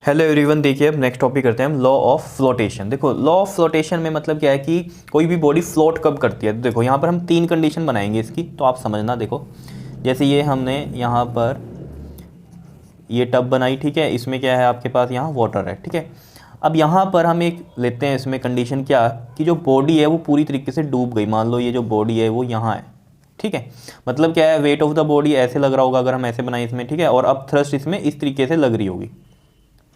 Hello everyone, देखिए अब next topic करते हैं हम लॉ ऑफ फ्लोटेशन। देखो लॉ ऑफ फ्लोटेशन में मतलब क्या है कि कोई भी बॉडी फ्लोट कब करती है। तो देखो यहाँ पर हम तीन कंडीशन बनाएंगे इसकी, तो आप समझना। देखो जैसे ये हमने यहाँ पर ये टब बनाई, ठीक है, इसमें क्या है आपके पास यहाँ वाटर है, ठीक है। अब यहाँ पर हम एक लेते हैं इसमें कंडीशन क्या कि जो बॉडी है वो पूरी तरीके से डूब गई। मान लो ये जो बॉडी है वो यहाँ है, ठीक है। मतलब क्या है, वेट ऑफ द बॉडी ऐसे लग रहा होगा अगर हम ऐसे बनाए इसमें, ठीक है, और अब थ्रस्ट इसमें इस तरीके से लग रही होगी,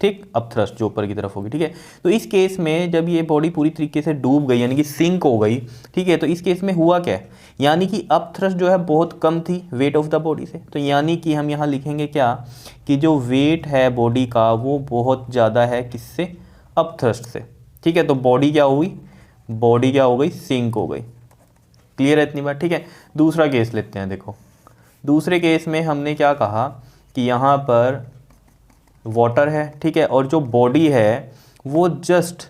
ठीक। अब थ्रस्ट जो ऊपर की तरफ होगी, ठीक है। तो इस केस में जब ये बॉडी पूरी तरीके से डूब गई यानी कि सिंक हो गई, ठीक है, तो इस केस में हुआ क्या है, यानी कि अब थ्रस्ट जो है बहुत कम थी वेट ऑफ द बॉडी से। तो यानी कि हम यहाँ लिखेंगे क्या कि जो वेट है बॉडी का वो बहुत ज़्यादा है किससे, अब थ्रस्ट से, ठीक है। तो बॉडी क्या हुई, बॉडी क्या हो गई, सिंक हो गई। क्लियर है इतनी बात, ठीक है। दूसरा केस लेते हैं। देखो दूसरे केस में हमने क्या कहा कि यहाँ पर वाटर है, ठीक है, और जो बॉडी है वो जस्ट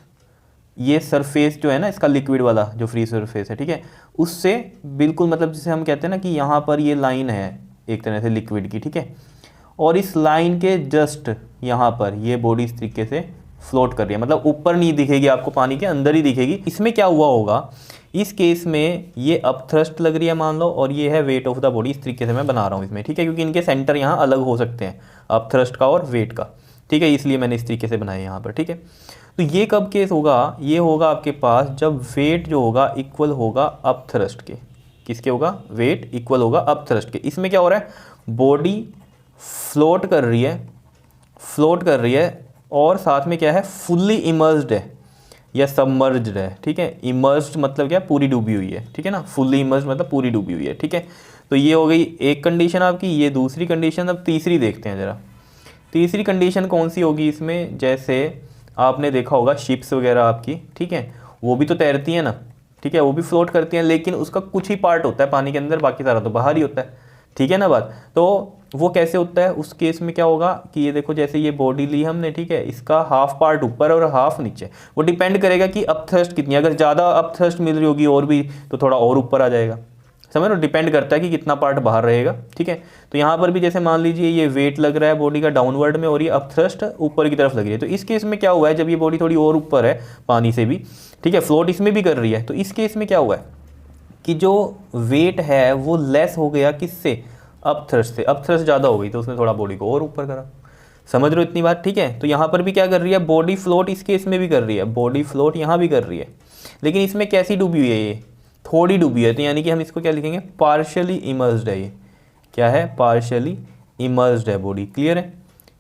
ये सरफेस जो है ना इसका लिक्विड वाला जो फ्री सरफेस है, ठीक है, उससे बिल्कुल मतलब जिसे हम कहते हैं ना कि यहाँ पर ये लाइन है एक तरह से लिक्विड की, ठीक है, और इस लाइन के जस्ट यहाँ पर ये बॉडी इस तरीके से फ्लोट कर रही है। मतलब ऊपर नहीं दिखेगी आपको, पानी के अंदर ही दिखेगी। इसमें क्या हुआ होगा, इस केस में ये अप थ्रस्ट लग रही है मान लो, और ये है वेट ऑफ द बॉडी। इस तरीके से मैं बना रहा हूँ इसमें, ठीक है, क्योंकि इनके सेंटर यहाँ अलग हो सकते हैं, अप थ्रस्ट का और वेट का, ठीक है, इसलिए मैंने इस तरीके से बनाया यहाँ पर, ठीक है। तो ये कब केस होगा, ये होगा आपके पास जब वेट जो होगा इक्वल होगा अप थ्रस्ट के। किसके होगा, वेट इक्वल होगा अप थ्रस्ट के। इसमें क्या हो रहा है, बॉडी फ्लोट कर रही है, फ्लोट कर रही है, और साथ में क्या है, फुल्ली इमर्स्ड है या सबमर्ज्ड है, ठीक है। इमर्स्ड मतलब क्या, पूरी डूबी हुई है, ठीक है ना। फुल्ली इमर्स्ड मतलब पूरी डूबी हुई है, ठीक है। तो ये हो गई एक कंडीशन आपकी, ये दूसरी कंडीशन। अब तीसरी देखते हैं ज़रा। तीसरी कंडीशन कौन सी होगी इसमें, जैसे आपने देखा होगा शिप्स वगैरह आपकी, ठीक है, वो भी तो तैरती हैं ना, ठीक है, वो भी फ्लोट करती हैं, लेकिन उसका कुछ ही पार्ट होता है पानी के अंदर, बाकी सारा तो बाहर ही होता है, ठीक है ना बात। तो वो कैसे होता है, उस केस में क्या होगा कि ये देखो जैसे ये बॉडी ली हमने, ठीक है, इसका हाफ पार्ट ऊपर और हाफ नीचे। वो डिपेंड करेगा कि अप थ्रस्ट कितनी, अगर ज़्यादा अप थ्रस्ट मिल रही होगी और भी तो थोड़ा और ऊपर आ जाएगा, समझ लो, डिपेंड करता है कि कितना पार्ट बाहर रहेगा, ठीक है। तो यहाँ पर भी जैसे मान लीजिए ये वेट लग रहा है बॉडी का डाउनवर्ड में और ये अप थ्रस्ट ऊपर की तरफ लग रही है। तो इस केस में क्या हुआ है, जब ये बॉडी थोड़ी और ऊपर है पानी से भी, ठीक है, फ्लोट इसमें भी कर रही है, तो इस केस में क्या हुआ है कि जो वेट है वो लेस हो गया किससे, अप थ्रस्ट से। अप थ्रस्ट ज़्यादा हो गई तो उसने थोड़ा बॉडी को और ऊपर करा। समझ रहे हो इतनी बात, ठीक है। तो यहाँ पर भी क्या कर रही है, बॉडी फ्लोट इस केस में भी कर रही है, बॉडी फ्लोट यहाँ भी कर रही है, लेकिन इसमें कैसी डूबी हुई है, ये थोड़ी डूबी है। तो यानी कि हम इसको क्या लिखेंगे, पार्शियली इमर्स्ड है। ये क्या है, पार्शियली इमर्स्ड है बॉडी। क्लियर है,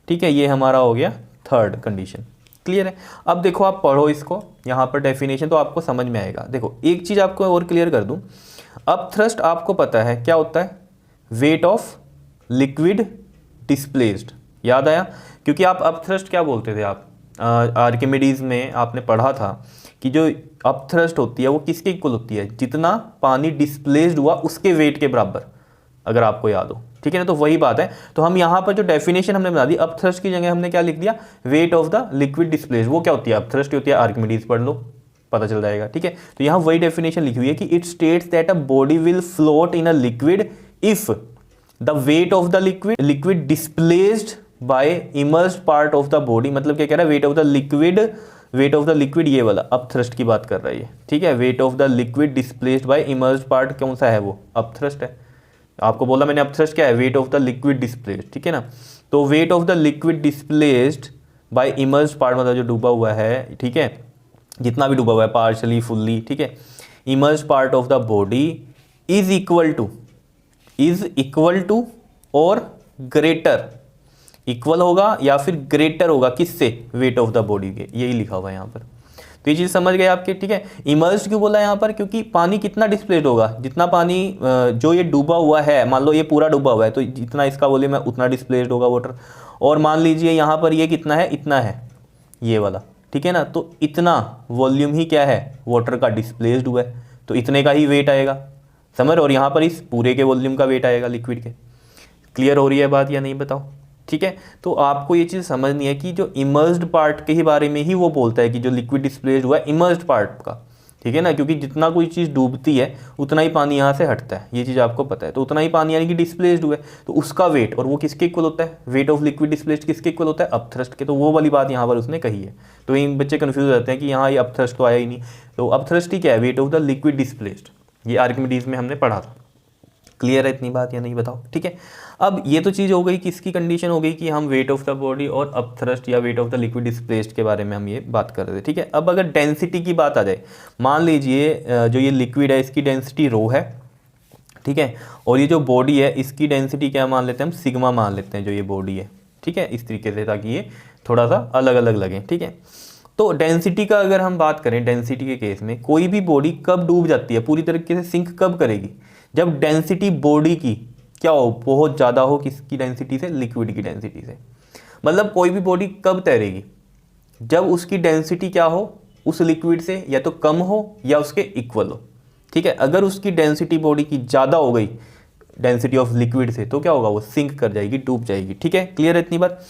ठीक है। ये हमारा हो गया थर्ड कंडीशन। क्लियर है। अब देखो आप पढ़ो इसको, यहाँ पर डेफिनेशन तो आपको समझ में आएगा। देखो एक चीज़ आपको और क्लियर कर दूँ, अब थ्रस्ट आपको पता है क्या होता है, वेट ऑफ लिक्विड डिस्प्लेस्ड। याद आया, क्योंकि आप अप थ्रस्ट क्या बोलते थे, आप आर्किमिडीज में आपने पढ़ा था कि जो अप थ्रस्ट होती है वो किसके इक्वल होती है, जितना पानी डिस्प्लेस्ड हुआ उसके वेट के बराबर, अगर आपको याद हो, ठीक है ना। तो वही बात है। तो हम यहाँ पर जो डेफिनेशन हमने बना दी, अप थ्रस्ट की जगह हमने क्या लिख दिया, wait of the liquid displaced. वो क्या होती है, अप थ्रस्ट की होती है, आर्किमिडीज पढ़ लो पता चल जाएगा, ठीक है। तो यहाँ वही डेफिनेशन लिखी हुई है कि it states that a body will float in a liquid if the weight of the liquid displaced by immersed part of the body. मतलब क्या कह रहा है, वेट ऑफ द लिक्विड ये वाला अप थ्रस्ट की बात कर रहा है ये, ठीक है। Wait of the liquid displaced by immersed part कौन सा है, वो अप थ्रस्ट है। आपको बोला मैंने अप थ्रस्ट क्या है, wait of the liquid displaced, ठीक है ना। तो wait of the liquid displaced by immersed part मतलब जो डूबा हुआ है, ठीक है, जितना भी डूबा हुआ है पार्शली फुल्ली, ठीक है, immersed part of the body is equal to और ग्रेटर, इक्वल होगा या फिर ग्रेटर होगा किससे, वेट ऑफ द बॉडी के। यही लिखा हुआ है यहाँ पर। तो ये चीज़ समझ गए आपके, ठीक है। इमर्स्ड क्यों बोला यहाँ पर, क्योंकि पानी कितना डिस्प्लेस्ड होगा, जितना पानी जो ये डूबा हुआ है, मान लो ये पूरा डूबा हुआ है तो जितना इसका वॉल्यूम है उतना डिस्प्लेस्ड होगा वाटर। और मान लीजिए यहाँ पर ये कितना है, इतना है ये वाला, ठीक है ना। तो इतना वॉल्यूम ही क्या है, वाटर का डिस्प्लेस्ड हुआ है, तो इतने का ही वेट आएगा, समझ। और यहाँ पर इस पूरे के वॉल्यूम का वेट आएगा लिक्विड के। क्लियर हो रही है बात या नहीं बताओ, ठीक है। तो आपको ये चीज़ समझनी है कि जो इमर्स्ड पार्ट के ही बारे में ही वो बोलता है कि जो लिक्विड डिस्प्लेस्ड हुआ है इमर्स्ड पार्ट का, ठीक है ना, क्योंकि जितना कोई चीज़ डूबती है उतना ही पानी यहाँ से हटता है, ये चीज़ आपको पता है। तो उतना ही पानी यानी कि डिस्प्लेस्ड हुआ है, तो उसका वेट, और वो किसके इक्वल होता है, वेट ऑफ लिक्विड डिस्प्लेस्ड किसके इक्वल होता है, अपथ्रस्ट के। तो वो वाली बात यहाँ पर उसने कही है। तो इन बच्चे कन्फ्यूज हो जाते हैं कि यहाँ ये अपथ्रस्ट तो आया ही नहीं। तो अपथ्रस्ट ही क्या है, wait of the liquid displaced, ये आर्किमिडीज में हमने पढ़ा था। क्लियर है इतनी बात या नहीं बताओ, ठीक है। अब ये तो चीज़ हो गई, किसकी कंडीशन हो गई कि हम वेट ऑफ द बॉडी और अपथ्रस्ट या wait of the liquid displaced के बारे में हम ये बात कर रहे थे, ठीक है। अब अगर डेंसिटी की बात आ जाए, मान लीजिए जो ये लिक्विड है इसकी डेंसिटी रो है, ठीक है, और ये जो बॉडी है इसकी डेंसिटी क्या मान लेते हैं हम, सिग्मा मान लेते हैं, जो ये बॉडी है, ठीक है, इस तरीके से, ताकि ये थोड़ा सा अलग अलग लगे, ठीक है। तो डेंसिटी का अगर हम बात करें, डेंसिटी के केस में कोई भी बॉडी कब डूब जाती है, पूरी तरीके से सिंक कब करेगी, जब डेंसिटी बॉडी की क्या हो, बहुत ज़्यादा हो, किसकी डेंसिटी से, लिक्विड की डेंसिटी से। मतलब कोई भी बॉडी कब तैरेगी, जब उसकी डेंसिटी क्या हो, उस लिक्विड से या तो कम हो या उसके इक्वल हो, ठीक है। अगर उसकी डेंसिटी बॉडी की ज़्यादा हो गई डेंसिटी ऑफ लिक्विड से, तो क्या होगा, वो सिंक कर जाएगी, डूब जाएगी, ठीक है। क्लियर है इतनी बात।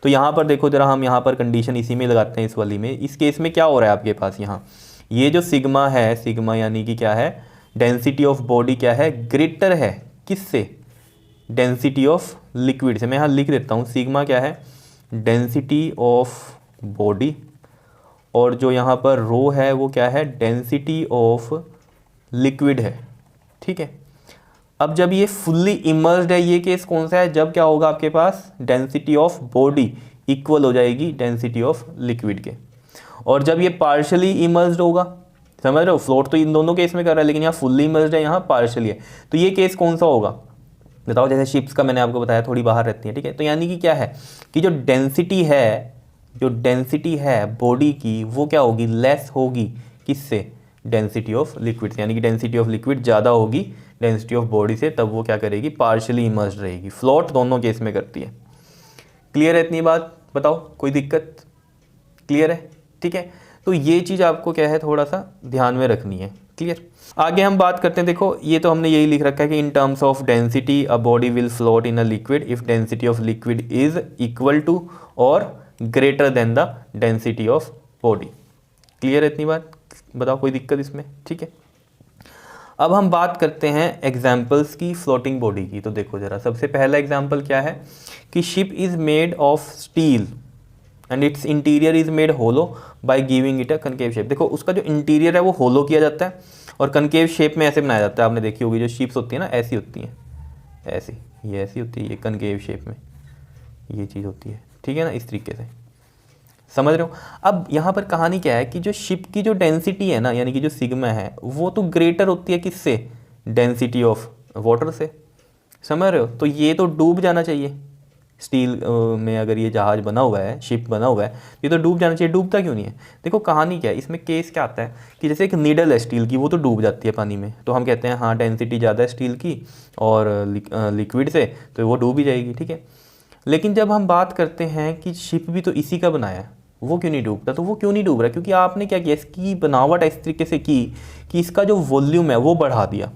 तो यहाँ पर देखो जरा, हम यहाँ पर कंडीशन इसी में लगाते हैं, इस वाली में। इस केस में क्या हो रहा है आपके पास, यहाँ ये जो सिग्मा है, सिग्मा यानी कि क्या है, डेंसिटी ऑफ बॉडी क्या है, ग्रेटर है किससे, डेंसिटी ऑफ लिक्विड से। मैं यहाँ लिख देता हूँ, सिग्मा क्या है, डेंसिटी ऑफ बॉडी, और जो यहाँ पर रो है वो क्या है, डेंसिटी ऑफ लिक्विड है, ठीक है। अब जब ये फुल्ली इमर्स्ड है, ये केस कौन सा है, जब क्या होगा आपके पास, डेंसिटी ऑफ बॉडी इक्वल हो जाएगी डेंसिटी ऑफ लिक्विड के। और जब ये पार्शली इमर्स्ड होगा, समझ रहे हो, फ्लोट तो इन दोनों केस में कर रहा है, लेकिन यहाँ फुल्ली इमर्स्ड है, यहाँ पार्शली है, तो ये केस कौन सा होगा बताओ। जैसे शिप्स का मैंने आपको बताया थोड़ी बाहर रहती है, ठीक है। तो यानी कि क्या है कि जो डेंसिटी है बॉडी की, वो क्या होगी, लेस होगी किससे, डेंसिटी ऑफ लिक्विड से। यानी कि डेंसिटी ऑफ लिक्विड ज़्यादा होगी डेंसिटी ऑफ बॉडी से, तब वो क्या करेगी, पार्शली इमर्स्ड रहेगी। फ्लोट दोनों केस में करती है। क्लियर है इतनी बात, बताओ कोई दिक्कत, क्लियर है, ठीक है। तो ये चीज़ आपको क्या है, थोड़ा सा ध्यान में रखनी है। क्लियर। आगे हम बात करते हैं, देखो ये तो हमने यही लिख रखा है कि in terms of density a body will float in a liquid if density of liquid is equal to और greater than the density of body. Clear है इतनी बात, बताओ कोई दिक्कत इसमें, ठीक है। अब हम बात करते हैं एग्जाम्पल्स की फ्लोटिंग बॉडी की। तो देखो जरा, सबसे पहला एग्जाम्पल क्या है कि ship is made of steel and its interior is made hollow by giving it a concave shape. देखो उसका जो इंटीरियर है वो होलो किया जाता है और कनकेव शेप में ऐसे बनाया जाता है। आपने देखी होगी जो शिप्स होती है ना, ऐसी होती हैं, ऐसी, ये ऐसी होती है, ये कनकेव शेप में ये चीज़ होती है, ठीक है ना, इस तरीके से, समझ रहे हो। अब यहाँ पर कहानी क्या है कि जो शिप की जो डेंसिटी है ना, यानी कि जो सिग्मा है, वो तो ग्रेटर होती है किससे, डेंसिटी ऑफ वाटर से, समझ रहे हो। तो ये तो डूब जाना चाहिए, स्टील में अगर ये जहाज बना हुआ है, शिप बना हुआ है, ये तो डूब जाना चाहिए। डूबता क्यों नहीं है, देखो कहानी क्या है इसमें, केस क्या आता है कि जैसे एक नीडल है स्टील की, वो तो डूब जाती है पानी में, तो हम कहते हैं हाँ डेंसिटी ज़्यादा है स्टील की और लिक्विड से, तो वो डूब ही जाएगी, ठीक है। लेकिन जब हम बात करते हैं कि शिप भी तो इसी का बनाया है, वो क्यों नहीं डूबता, तो वो क्यों नहीं डूब रहा, क्योंकि आपने क्या किया, इसकी बनावट इस तरीके से की कि इसका जो वॉल्यूम है वो बढ़ा दिया,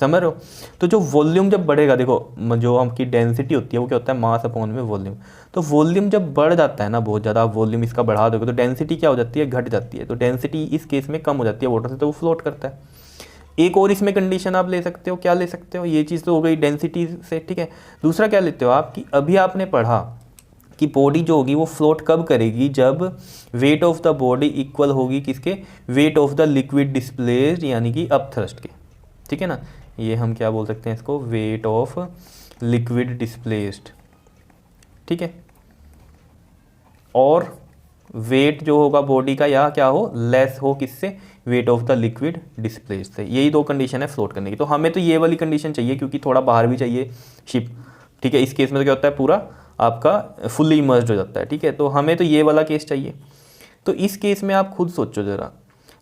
समझ रहे हो। तो जो वॉल्यूम जब बढ़ेगा, देखो जो आपकी डेंसिटी होती है वो क्या होता है, मास अपॉन में वॉल्यूम। तो वॉल्यूम जब बढ़ जाता है ना, बहुत ज़्यादा वॉल्यूम इसका बढ़ा दोगे तो डेंसिटी क्या हो जाती है, घट जाती है। तो डेंसिटी इस केस में कम हो जाती है वाटर से, तो वो फ्लोट करता है। एक और इसमें कंडीशन आप ले सकते हो, क्या ले सकते हो, ये चीज़ तो हो गई डेंसिटी से, ठीक है। दूसरा क्या लेते हो आप कि अभी आपने पढ़ा कि बॉडी जो होगी वो फ्लोट कब करेगी, जब wait of the body equal होगी किसके, wait of the liquid displaced यानी कि अपथ्रस्ट के, ठीक है ना। ये हम क्या बोल सकते हैं इसको, वेट ऑफ लिक्विड डिस्प्लेस्ड, ठीक है। और वेट जो होगा बॉडी का या क्या हो, लेस हो किससे, wait of the liquid displaced से। यही दो कंडीशन है फ्लोट करने की। तो हमें तो ये वाली कंडीशन चाहिए क्योंकि थोड़ा बाहर भी चाहिए शिप, ठीक है। इस केस में तो क्या होता है, पूरा आपका फुल्ली इमर्स्ड हो जाता है, ठीक है। तो हमें तो ये वाला केस चाहिए। तो इस केस में आप खुद सोचो ज़रा,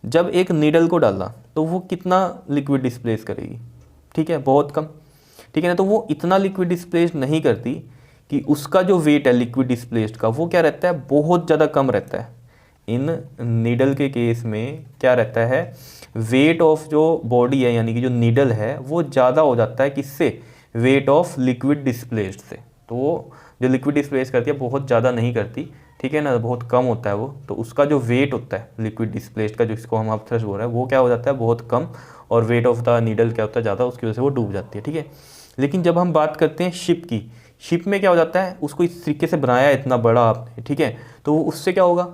जब एक नीडल को डाला तो वो कितना लिक्विड डिस्प्लेस करेगी, ठीक है, बहुत कम, ठीक है ना। तो वो इतना लिक्विड डिस्प्लेस नहीं करती कि उसका जो वेट है लिक्विड डिस्प्लेस्ड का, वो क्या रहता है, बहुत ज़्यादा कम रहता है। इन नीडल के केस में क्या रहता है, वेट ऑफ जो बॉडी है यानी कि जो नीडल है वो ज़्यादा हो जाता है किससे, वेट ऑफ लिक्विड डिस्प्लेस्ड से। तो वो जो लिक्विड डिस्प्लेस करती है बहुत ज़्यादा नहीं करती, ठीक ठीक है ना, बहुत कम होता है वो, तो उसका जो वेट होता है लिक्विड डिस्प्लेस्ड का, जो इसको हम अपथ्रस्ट बोल रहे हैं, वो क्या हो जाता है, बहुत कम, और वेट ऑफ द नीडल क्या होता है, ज़्यादा, उसकी वजह से वो डूब जाती है। ठीक है, लेकिन जब हम बात करते हैं शिप की, शिप में क्या हो जाता है, उसको इस तरीके से बनाया है इतना बड़ा आपने, ठीक है, तो उससे क्या होगा,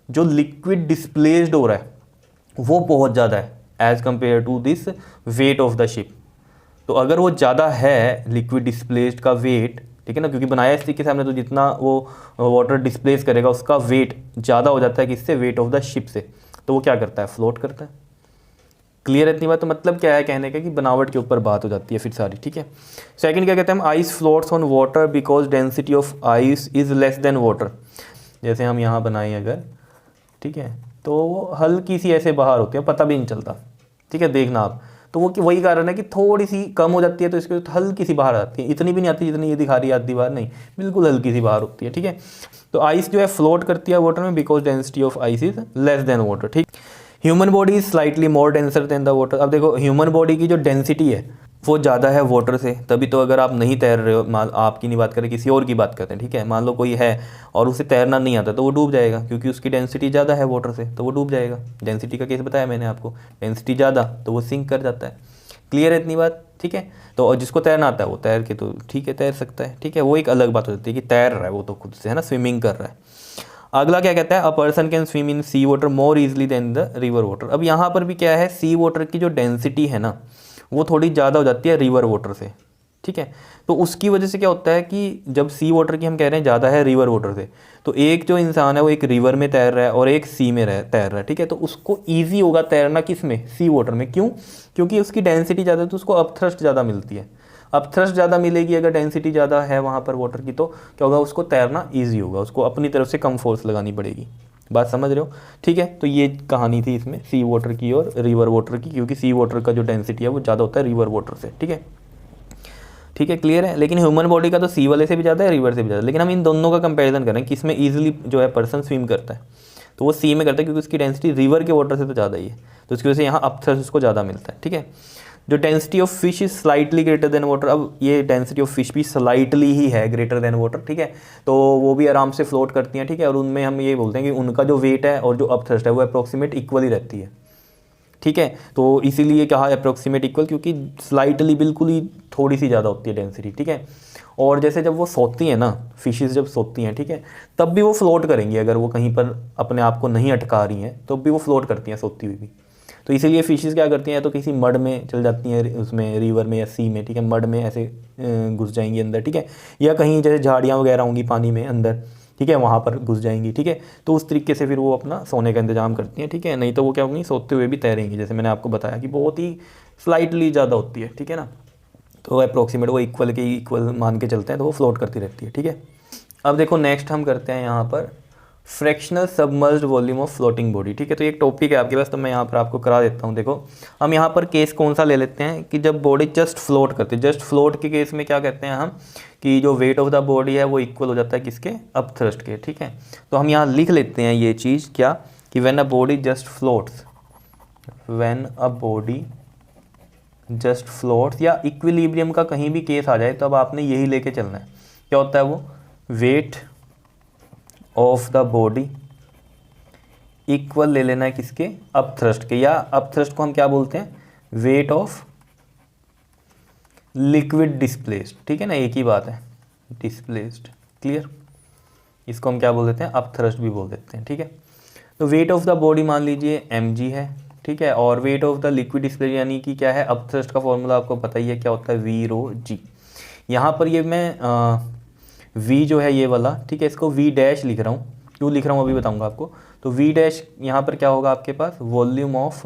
जो लिक्विड डिस्प्लेस्ड हो रहा है वो बहुत ज़्यादा है as compare to this weight of the ship. तो अगर वो ज़्यादा है लिक्विड डिस्प्लेस्ड का वेट, ठीक है ना, क्योंकि बनाया इस तरीके से हमने, तो जितना वो वाटर डिस्प्लेस करेगा उसका वेट ज़्यादा हो जाता है किससे, वेट ऑफ द शिप से, तो वो क्या करता है, फ्लोट करता है। क्लियर है इतनी बात? तो मतलब क्या है कहने का कि बनावट के ऊपर बात हो जाती है फिर सारी। ठीक है, सेकंड क्या कहते हैं हम, ice floats on water because density of ice is less than water. जैसे हम यहाँ बनाएं अगर, ठीक है, तो वो हल्की सी ऐसे बाहर होती है, पता भी नहीं चलता। ठीक है, देखना आप, तो वो वही कारण है कि थोड़ी सी कम हो जाती है, तो इसके हल्की सी बाहर आती है, इतनी भी नहीं आती जितनी ये दिखा रही है आधी बाहर, नहीं, बिल्कुल हल्की सी बाहर होती है। ठीक है, तो आइस जो है फ्लोट करती है वाटर में because density of ice is less than water. ठीक, human body is slightly more denser than the water. अब देखो ह्यूमन बॉडी की जो डेंसिटी है वो ज़्यादा है वाटर से, तभी तो अगर आप नहीं तैर रहे हो, मान आपकी नहीं बात करें, किसी और की बात करते हैं, ठीक है, मान लो कोई है और उसे तैरना नहीं आता, तो वो डूब जाएगा, क्योंकि उसकी डेंसिटी ज़्यादा है वाटर से, तो वो डूब जाएगा। डेंसिटी का केस बताया मैंने आपको, डेंसिटी ज़्यादा तो वो सिंक कर जाता है। क्लियर है इतनी बात? ठीक है, तो और जिसको तैरना आता है वो तैर के तो ठीक है तैर सकता है। ठीक है, वो एक अलग बात हो जाती है कि तैर रहा है वो तो खुद से, है ना, स्विमिंग कर रहा है। अगला क्या कहता है, a person can swim in sea water more easily than the river water. अब यहाँ पर भी क्या है, सी वाटर की जो डेंसिटी है ना वो थोड़ी ज़्यादा हो जाती है रिवर वाटर से। ठीक है, तो उसकी वजह से क्या होता है कि जब सी वाटर की हम कह रहे हैं ज़्यादा है रिवर वाटर से, तो एक जो इंसान है वो एक रिवर में तैर रहा है और एक सी में तैर रहा है। ठीक है, तो उसको ईजी होगा तैरना किस में, सी वाटर में। क्यों? क्योंकि उसकी डेंसिटी ज़्यादा है, तो उसको अपथ्रस्ट ज़्यादा मिलती है। अपथ्रस्ट ज़्यादा मिलेगी अगर डेंसिटी ज़्यादा है वहाँ पर वाटर की, तो क्या होगा, उसको तैरना ईजी होगा, उसको अपनी तरफ से कम फोर्स लगानी पड़ेगी। बात समझ रहे हो? ठीक है, तो ये कहानी थी इसमें सी वाटर की और रिवर वाटर की, क्योंकि सी वाटर का जो डेंसिटी है वो ज़्यादा होता है रिवर वाटर से। ठीक है, ठीक है, क्लियर है। लेकिन ह्यूमन बॉडी का तो सी वाले से भी ज़्यादा है, रिवर से भी ज़्यादा, लेकिन हम इन दोनों का कंपैरिजन करें कि इसमें ईजिली जो है पर्सन स्विम करता है, तो वो सी में करता है क्योंकि उसकी डेंसिटी रिवर के वाटर से तो ज़्यादा ही है, तो उसकी वजह से यहाँ अपथ्रस्ट उसको ज़्यादा मिलता है। ठीक है, जो density of fish is slightly greater than water. अब ये डेंसिटी ऑफ फिश भी स्लाइटली ही है ग्रेटर देन वाटर। ठीक है, तो वो भी आराम से फ्लोट करती हैं। ठीक है, और उनमें हम ये बोलते हैं कि उनका जो वेट है और जो अपथ्रस्ट है वो अप्रोक्सीमेट इक्वल ही रहती है। ठीक है, तो इसीलिए कहा अप्रोक्सीमेट इक्वल, क्योंकि स्लाइटली बिल्कुल ही थोड़ी सी ज़्यादा होती है डेंसिटी। ठीक है, और जैसे जब वो सोती हैं ना, फिशेस जब सोती हैं, ठीक है, तब भी वो फ्लोट करेंगी, अगर वो कहीं पर अपने आप को नहीं अटका रही हैं तो भी वो फ्लोट करती हैं सोती हुई भी। तो इसीलिए फिशेस क्या करती हैं, तो किसी मड में चल जाती हैं, उसमें रिवर में या सी में, ठीक है, मड में ऐसे घुस जाएंगी अंदर। ठीक है, या कहीं जैसे झाड़ियाँ वगैरह होंगी पानी में अंदर, ठीक है, वहाँ पर घुस जाएंगी। ठीक है, तो उस तरीके से फिर वो अपना सोने का इंतजाम करती हैं। ठीक है, नहीं तो वो क्या होंगी, सोते हुए भी तैरेंगी, जैसे मैंने आपको बताया कि बहुत ही स्लाइटली ज़्यादा होती है। ठीक है ना, तो अप्रोक्सीमेट वो इक्वल के इक्वल मान के चलते हैं, तो वो फ्लोट करती रहती है। ठीक है, अब देखो नेक्स्ट हम करते हैं यहाँ पर fractional submerged volume of floating body. ठीक है, तो एक टॉपिक है आपके पास, तो मैं यहाँ पर आपको करा देता हूँ। देखो हम यहाँ पर केस कौन सा ले लेते हैं कि जब बॉडी जस्ट फ्लोट करती है। जस्ट फ्लोट के केस में क्या कहते हैं हम कि जो वेट ऑफ द बॉडी है वो इक्वल हो जाता है किसके, अपथ्रस्ट के। ठीक है, तो हम यहाँ लिख लेते हैं ये चीज़ क्या, कि when a body just floats, when a body just floats, या इक्विलिब्रियम का कहीं भी केस आ जाए तो अब आपने यही लेके चलना है। क्या होता है वो, wait of the body equal ले लेना है किसके, अपथ्रस्ट के, या अपथ्रस्ट को हम क्या बोलते हैं, वेट ऑफ लिक्विड डिस्प्लेस्ड। ठीक है ना, एक ही बात है, डिस्प्लेस्ड। क्लियर, इसको हम क्या बोल देते हैं, अपथ्रस्ट भी बोल देते हैं। ठीक है, तो वेट ऑफ द बॉडी मान लीजिए mg है। ठीक है, और wait of the liquid displaced यानी कि क्या है, अपथ्रस्ट का फॉर्मूला आपको पता ही है क्या होता है, v रो g। यहाँ पर ये मैं v जो है ये वाला, ठीक है, इसको v डैश लिख रहा हूँ। क्यों लिख रहा हूँ अभी बताऊँगा आपको। तो v डैश यहाँ पर क्या होगा आपके पास, वॉल्यूम ऑफ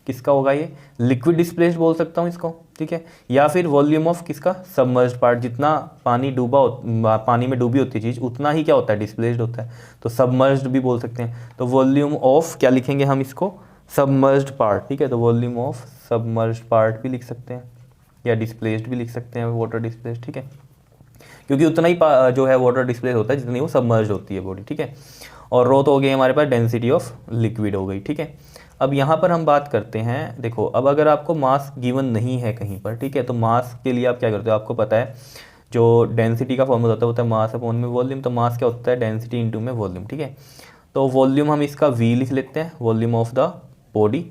किसका होगा, ये लिक्विड डिस्प्लेस्ड बोल सकता हूँ इसको। ठीक है, या फिर वॉल्यूम ऑफ किसका, सबमर्ज्ड पार्ट। जितना पानी पानी में डूबी होती है चीज़ उतना ही क्या होता है, डिस्प्लेस्ड होता है, तो सबमर्ज्ड भी बोल सकते हैं। तो वॉल्यूम ऑफ क्या लिखेंगे हम इसको, सबमर्ज्ड पार्ट। ठीक है, तो वॉल्यूम ऑफ सबमर्ज्ड पार्ट भी लिख सकते हैं, या डिस्प्लेस्ड भी लिख सकते हैं, वाटर डिस्प्लेस्ड। ठीक है, क्योंकि उतना ही जो है वाटर डिस्प्लेस होता है जितनी वो सबमर्ज्ड होती है बॉडी। ठीक है, और रो तो हो गई हमारे पास, डेंसिटी ऑफ लिक्विड हो गई। ठीक है, अब यहाँ पर हम बात करते हैं, देखो अब अगर आपको मास गिवन नहीं है कहीं पर, ठीक है, तो मास के लिए आप क्या करते हो, आपको पता है जो डेंसिटी का फॉर्मूला होता है मास अपॉन में वॉल्यूम। तो मास क्या होता है, डेंसिटी इनटू में वॉल्यूम, ठीक है। तो वॉल्यूम हम इसका v लिख लेते हैं, वॉल्यूम ऑफ द बॉडी,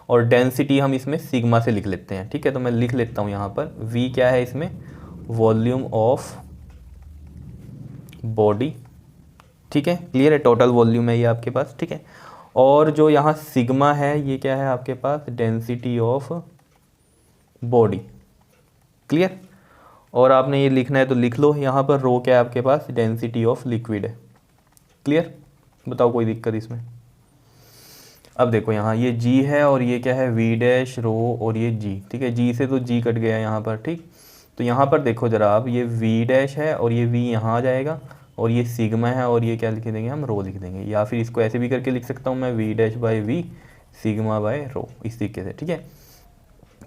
और डेंसिटी हम इसमें सिग्मा से लिख लेते हैं, ठीक है। तो मैं लिख लेता हूँ यहाँ पर v क्या है इसमें, वॉल्यूम ऑफ बॉडी, ठीक है, क्लियर है, टोटल वॉल्यूम है ये आपके पास, ठीक है। और जो यहाँ सिग्मा है ये क्या है आपके पास, डेंसिटी ऑफ बॉडी, क्लियर। और आपने ये लिखना है तो लिख लो, यहाँ पर रो क्या है आपके पास, डेंसिटी ऑफ लिक्विड है, क्लियर। बताओ कोई दिक्कत इसमें। अब देखो यहाँ ये g है और ये क्या है v डैश रो और ये g, ठीक है। g से तो g कट गया यहाँ पर, ठीक। तो यहाँ पर देखो जरा आप, ये v डैश है और ये v यहाँ आ जाएगा, और ये सिग्मा है और ये क्या लिख देंगे हम, रो लिख देंगे। या फिर इसको ऐसे भी करके लिख सकता हूँ मैं, v dash by v sigma by rho, इस तरीके से, ठीक है।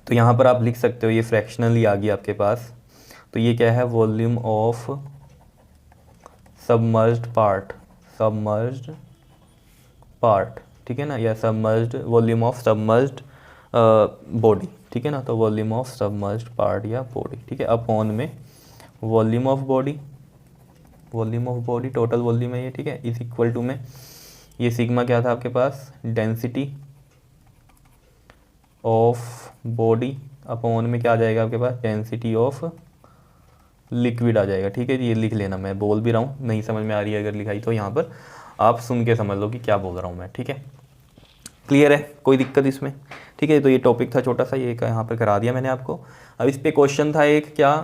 तो यहाँ पर आप लिख सकते हो, ये फ्रैक्शनली आ गया आपके पास। तो ये क्या है, volume of submerged part, submerged part, ठीक है ना, या submerged, volume of submerged body, ठीक है ना। तो वॉल्यूम ऑफ सबमर्ज्ड पार्ट या बॉडी, ठीक है, अपॉन में volume of body, volume of body total volume है ये, ठीक है, इज इक्वल टू में ये सिग्मा क्या था आपके पास, डेंसिटी ऑफ बॉडी, अपॉन में क्या आ जाएगा आपके पास, डेंसिटी ऑफ लिक्विड आ जाएगा, ठीक है। ये लिख लेना, मैं बोल भी रहा हूँ, नहीं समझ में आ रही है अगर लिखाई तो यहाँ पर आप सुन के समझ लो कि क्या बोल रहा हूँ मैं, ठीक है, क्लियर है, कोई दिक्कत इसमें, ठीक है। तो ये टॉपिक था छोटा सा, ये यहाँ पर करा दिया मैंने आपको। अब इस पे क्वेश्चन था एक क्या,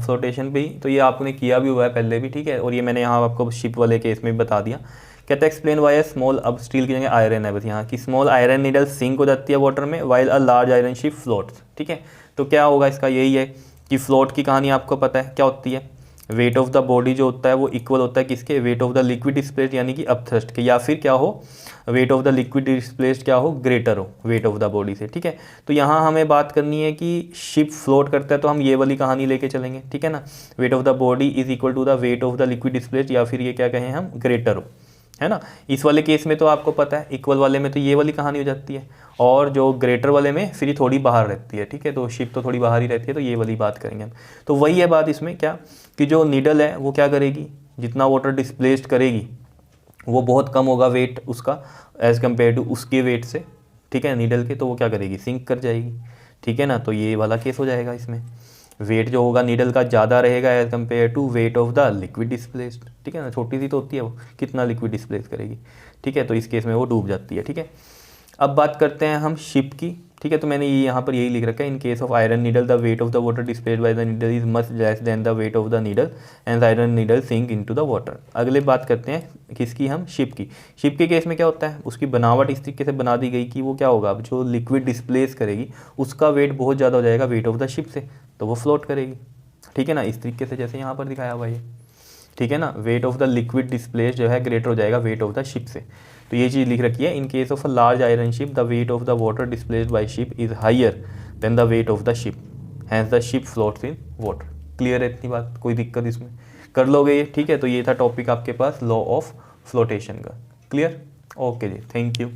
फ्लोटेशन पे ही, तो ये आपने किया भी हुआ है पहले भी, ठीक है। और ये मैंने यहाँ आपको शिप वाले केस में भी बता दिया। कहता है एक्सप्लेन वाई ए स्मॉल, अब स्टील की जगह आयरन है बस यहाँ की, स्मॉल आयरन नीडल सिंक हो जाती है वाटर में while a large iron ship floats, ठीक है। तो क्या होगा इसका, यही है कि फ्लोट की कहानी आपको पता है क्या होती है, वेट ऑफ द बॉडी जो होता है वो इक्वल होता है किसके, wait of the liquid displaced यानी कि अपथ्रस्ट के, या फिर क्या हो, wait of the liquid displaced क्या हो, ग्रेटर हो वेट ऑफ द बॉडी से, ठीक है। तो यहाँ हमें बात करनी है कि शिप फ्लोट करता है, तो हम ये वाली कहानी लेके चलेंगे, ठीक है ना। Weight of the body is equal to the weight of the liquid displaced, या फिर ये क्या कहें हम, ग्रेटर हो, है ना। इस वाले केस में तो आपको पता है, इक्वल वाले में तो ये वाली कहानी हो जाती है, और जो ग्रेटर वाले में फिर थोड़ी बाहर रहती है, ठीक है। तो शिप तो थोड़ी बाहर ही रहती है, तो ये वाली बात करेंगे हम। तो वही है बात इसमें क्या, कि जो नीडल है वो क्या करेगी, जितना वाटर डिस्प्लेस्ड करेगी वो बहुत कम होगा वेट उसका एज़ कम्पेयर टू उसके वेट से, ठीक है, नीडल के। तो वो क्या करेगी, सिंक कर जाएगी, ठीक है ना। तो ये वाला केस हो जाएगा इसमें, वेट जो होगा नीडल का ज़्यादा रहेगा as compare to weight of the liquid displaced, ठीक है ना। छोटी सी तो होती है वो, कितना लिक्विड डिस्प्लेस करेगी, ठीक है। तो इस केस में वो डूब जाती है, ठीक है। अब बात करते हैं हम शिप की, ठीक है। तो मैंने ये यहाँ पर यही लिख रखा है, in case of iron needle the weight of the water displaced by the needle is much less than the weight of the needle and iron needle sink into the water. अगले बात करते हैं किसकी, हम शिप की। Ship के case में क्या होता है, उसकी बनावट इस तरीके से बना दी गई कि वो क्या होगा, अब जो लिक्विड डिस्प्लेस करेगी उसका वेट बहुत ज़्यादा हो जाएगा वेट ऑफ द शिप से, तो वो फ्लोट करेगी, ठीक है ना, इस तरीके से जैसे यहाँ पर दिखाया हुआ है, ठीक है ना। Weight of the liquid displace जो है ग्रेटर हो जाएगा वेट ऑफ द शिप से। तो ये चीज़ लिख रखी है, in case of a large iron ship the weight of the water displaced by ship is higher than the weight of the ship, hence the ship floats in water. Clear है इतनी बात, कोई दिक्कत इसमें, कर लोगे ये, ठीक है। तो ये था टॉपिक आपके पास लॉ ऑफ फ्लोटेशन का, क्लियर, ओके जी, थैंक यू।